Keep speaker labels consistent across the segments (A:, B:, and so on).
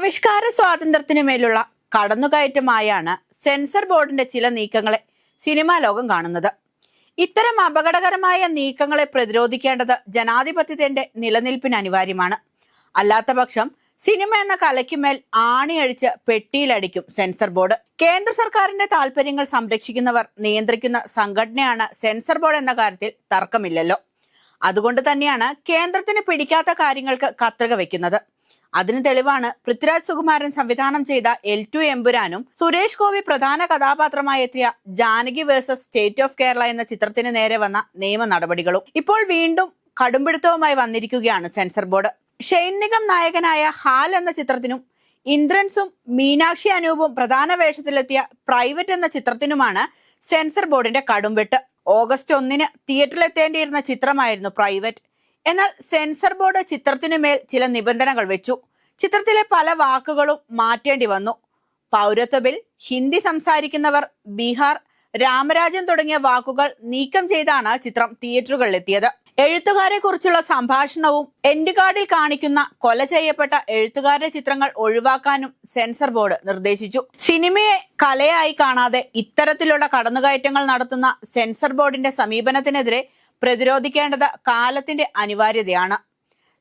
A: ആവിഷ്കാര സ്വാതന്ത്ര്യത്തിനുമേലുള്ള കടന്നുകയറ്റമായാണ് സെൻസർ ബോർഡിന്റെ ചില നീക്കങ്ങളെ സിനിമാ ലോകം കാണുന്നത്. ഇത്തരം അപകടകരമായ നീക്കങ്ങളെ പ്രതിരോധിക്കേണ്ടത് ജനാധിപത്യത്തിന്റെ നിലനിൽപ്പിന് അനിവാര്യമാണ്. അല്ലാത്തപക്ഷം സിനിമ എന്ന കലയ്ക്കുമേൽ ആണിയടിച്ച് പെട്ടിയിലടിക്കും സെൻസർ ബോർഡ്. കേന്ദ്ര സർക്കാരിന്റെ താല്പര്യങ്ങൾ സംരക്ഷിക്കുന്നവർ നിയന്ത്രിക്കുന്ന സംഘടനയാണ് സെൻസർ ബോർഡ് എന്ന കാര്യത്തിൽ തർക്കമില്ലല്ലോ. അതുകൊണ്ട് തന്നെയാണ് കേന്ദ്രത്തിന് പിടിക്കാത്ത കാര്യങ്ങൾക്ക് കത്രിക വെക്കുന്നത്. അതിന് തെളിവാണ് പൃഥ്വിരാജ് സുകുമാരൻ സംവിധാനം ചെയ്ത L2 എമ്പുരാനും സുരേഷ് ഗോപി പ്രധാന കഥാപാത്രമായി എത്തിയ Janaki versus state of Kerala എന്ന ചിത്രത്തിന് നേരെ വന്ന നിയമ നടപടികളും. ഇപ്പോൾ വീണ്ടും കടുംപിടുത്തവുമായി വന്നിരിക്കുകയാണ് സെൻസർ ബോർഡ്. ഷെയ്ൻ നിഗം നായകനായ ഹാൽ എന്ന ചിത്രത്തിനും ഇന്ദ്രൻസും മീനാക്ഷി അനൂപും പ്രധാന വേഷത്തിലെത്തിയ പ്രൈവറ്റ് എന്ന ചിത്രത്തിനുമാണ് സെൻസർ ബോർഡിന്റെ കടുംവെട്ട്. ഓഗസ്റ്റ് 1 തിയേറ്ററിലെത്തേണ്ടിയിരുന്ന ചിത്രമായിരുന്നു പ്രൈവറ്റ്. എന്നാൽ സെൻസർ ബോർഡ് ചിത്രത്തിനുമേൽ ചില നിബന്ധനകൾ വെച്ചു. ചിത്രത്തിലെ പല വാക്കുകളും മാറ്റേണ്ടി വന്നു. പൗരത്വ ബിൽ, ഹിന്ദി സംസാരിക്കുന്നവർ, ബീഹാർ, രാമരാജ്യം തുടങ്ങിയ വാക്കുകൾ നീക്കം ചെയ്താണ് ചിത്രം തിയേറ്ററുകളിലെത്തിയത്. എഴുത്തുകാരെ കുറിച്ചുള്ള സംഭാഷണവും എൻഡ് കാർഡിൽ കാണിക്കുന്ന കൊല ചെയ്യപ്പെട്ട എഴുത്തുകാരുടെ ചിത്രങ്ങൾ ഒഴിവാക്കാനും സെൻസർ ബോർഡ് നിർദ്ദേശിച്ചു. സിനിമയെ കലയായി കാണാതെ ഇത്തരത്തിലുള്ള കടന്നുകയറ്റങ്ങൾ നടത്തുന്ന സെൻസർ ബോർഡിന്റെ സമീപനത്തിനെതിരെ പ്രതിരോധിക്കേണ്ടത് കാലത്തിന്റെ അനിവാര്യതയാണ്.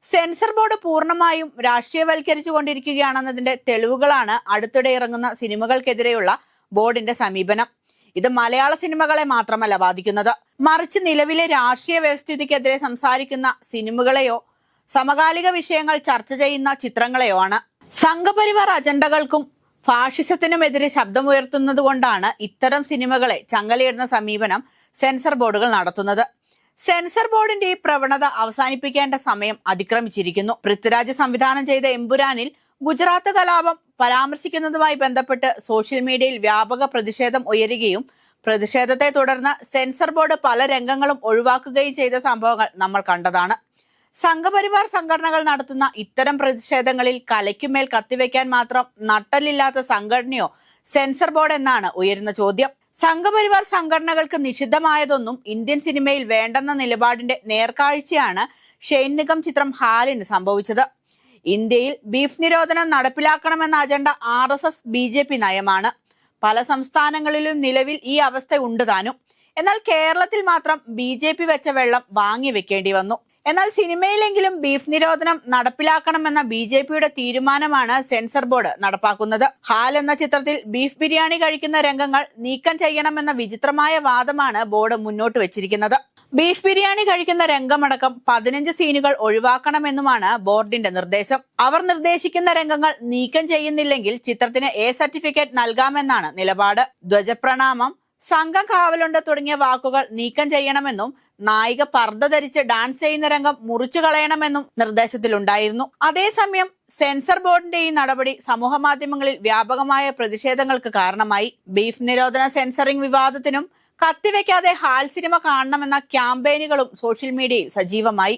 A: സെൻസർ ബോർഡ് പൂർണ്ണമായും രാഷ്ട്രീയവൽക്കരിച്ചു കൊണ്ടിരിക്കുകയാണെന്നതിന്റെ തെളിവുകളാണ് അടുത്തിടെ ഇറങ്ങുന്ന സിനിമകൾക്കെതിരെയുള്ള ബോർഡിന്റെ സമീപനം. ഇത് മലയാള സിനിമകളെ മാത്രമല്ല ബാധിക്കുന്നത്, മറിച്ച് നിലവിലെ രാഷ്ട്രീയ വ്യവസ്ഥിതിക്കെതിരെ സംസാരിക്കുന്ന സിനിമകളെയോ സമകാലിക വിഷയങ്ങൾ ചർച്ച ചെയ്യുന്ന ചിത്രങ്ങളെയോ ആണ്. സംഘപരിവാർ അജണ്ടകൾക്കും ഫാഷിസത്തിനുമെതിരെ ശബ്ദമുയർത്തുന്നത് കൊണ്ടാണ് ഇത്തരം സിനിമകളെ ചങ്ങലയിടുന്ന സമീപനം സെൻസർ ബോർഡുകൾ നടത്തുന്നത്. സെൻസർ ബോർഡിന്റെ ഈ പ്രവണത അവസാനിപ്പിക്കേണ്ട സമയം അതിക്രമിച്ചിരിക്കുന്നു. പൃഥ്വിരാജ് സംവിധാനം ചെയ്ത എമ്പുരാനിൽ ഗുജറാത്ത് കലാപം പരാമർശിക്കുന്നതുമായി ബന്ധപ്പെട്ട് സോഷ്യൽ മീഡിയയിൽ വ്യാപക പ്രതിഷേധം ഉയരുകയും പ്രതിഷേധത്തെ തുടർന്ന് സെൻസർ ബോർഡ് പല രംഗങ്ങളും ഒഴിവാക്കുകയും ചെയ്ത സംഭവങ്ങൾ നമ്മൾ കണ്ടതാണ്. സംഘപരിവാർ സംഘടനകൾ നടത്തുന്ന ഇത്തരം പ്രതിഷേധങ്ങളിൽ കലയ്ക്കുമേൽ കത്തിവെക്കാൻ മാത്രം നട്ടലില്ലാത്ത സംഘടനയോ സെൻസർ ബോർഡ് എന്നാണ് ഉയരുന്ന ചോദ്യം. സംഘപരിവാർ സംഘടനകൾക്ക് നിഷിദ്ധമായതൊന്നും ഇന്ത്യൻ സിനിമയിൽ വേണ്ടെന്ന നിലപാടിന്റെ നേർക്കാഴ്ചയാണ് ഷെയ്ൻ നിഗം ചിത്രം ഹാലിന് സംഭവിച്ചത്. ഇന്ത്യയിൽ ബീഫ് നിരോധനം നടപ്പിലാക്കണമെന്ന അജണ്ട RSS BJP നയമാണ്. പല സംസ്ഥാനങ്ങളിലും നിലവിൽ ഈ അവസ്ഥ ഉണ്ട് താനും. എന്നാൽ കേരളത്തിൽ മാത്രം BJP വെച്ച വെള്ളം വാങ്ങി വെക്കേണ്ടി വന്നു. എന്നാൽ സിനിമയിലെങ്കിലും ബീഫ് നിരോധനം നടപ്പിലാക്കണമെന്ന BJPയുടെ തീരുമാനമാണ് സെൻസർ ബോർഡ് നടപ്പാക്കുന്നത്. ഹാൽ എന്ന ചിത്രത്തിൽ ബീഫ് ബിരിയാണി കഴിക്കുന്ന രംഗങ്ങൾ നീക്കം ചെയ്യണമെന്ന വിചിത്രമായ വാദമാണ് ബോർഡ് മുന്നോട്ട് വെച്ചിരിക്കുന്നത്. ബീഫ് ബിരിയാണി കഴിക്കുന്ന രംഗമടക്കം 15 സീനുകൾ ഒഴിവാക്കണമെന്നുമാണ് ബോർഡിന്റെ നിർദ്ദേശം. അവർ നിർദ്ദേശിക്കുന്ന രംഗങ്ങൾ നീക്കം ചെയ്യുന്നില്ലെങ്കിൽ ചിത്രത്തിന് A സർട്ടിഫിക്കറ്റ് നൽകാമെന്നാണ് നിലപാട്. ധ്വജപ്രണാമം, സംഘം കാവലുണ്ട് തുടങ്ങിയ വാക്കുകൾ നീക്കം ചെയ്യണമെന്നും നായിക പർദ്ദ ധരിച്ച് ഡാൻസ് ചെയ്യുന്ന രംഗം മുറിച്ചു കളയണമെന്നും നിർദ്ദേശത്തിലുണ്ടായിരുന്നു. അതേസമയം സെൻസർ ബോർഡിന്റെ ഈ നടപടി സമൂഹ മാധ്യമങ്ങളിൽ വ്യാപകമായ പ്രതിഷേധങ്ങൾക്ക് കാരണമായി. ബീഫ് നിരോധന സെൻസറിംഗ് വിവാദത്തിനും കത്തിവെക്കാതെ ഹാൽ സിനിമ കാണണമെന്ന ക്യാമ്പയിനുകളും സോഷ്യൽ മീഡിയയിൽ സജീവമായി.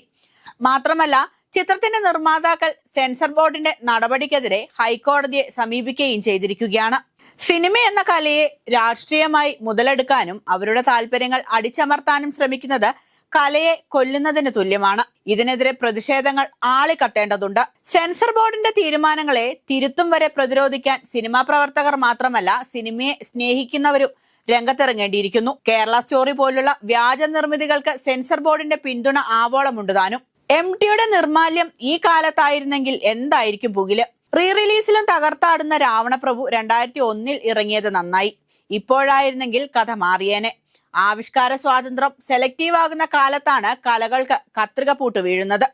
A: മാത്രമല്ല ചിത്രത്തിന്റെ നിർമ്മാതാക്കൾ സെൻസർ ബോർഡിന്റെ നടപടിക്കെതിരെ ഹൈക്കോടതിയെ സമീപിക്കുകയും ചെയ്തിരിക്കുകയാണ്. സിനിമ എന്ന കലയെ രാഷ്ട്രീയമായി മുതലെടുക്കാനും അവരുടെ താല്പര്യങ്ങൾ അടിച്ചമർത്താനും ശ്രമിക്കുന്നത് കലയെ കൊല്ലുന്നതിന് തുല്യമാണ്. ഇതിനെതിരെ പ്രതിഷേധങ്ങൾ ആളിക്കത്തേണ്ടതുണ്ട്. സെൻസർ ബോർഡിന്റെ തീരുമാനങ്ങളെ തിരുത്തും വരെ പ്രതിരോധിക്കാൻ സിനിമാ പ്രവർത്തകർ മാത്രമല്ല സിനിമയെ സ്നേഹിക്കുന്നവരും രംഗത്തിറങ്ങേണ്ടിയിരിക്കുന്നു. കേരള സ്റ്റോറി പോലുള്ള വ്യാജ നിർമ്മിതികൾക്ക് സെൻസർ ബോർഡിന്റെ പിന്തുണ ആവോളമുണ്ട് താനും. MTയുടെ നിർമാല്യം ഈ കാലത്തായിരുന്നെങ്കിൽ എന്തായിരിക്കും പുകില്. റീ റിലീസിലും തകർത്താടുന്ന രാവണപ്രഭു 2001 ഇറങ്ങിയത് നന്നായി. ഇപ്പോഴായിരുന്നെങ്കിൽ കഥ മാറിയേനെ. ആവിഷ്കാര സ്വാതന്ത്ര്യം സെലക്റ്റീവ് ആകുന്ന കാലത്താണ് കലകൾക്ക് കത്രിക പൂട്ട് വീഴുന്നത്.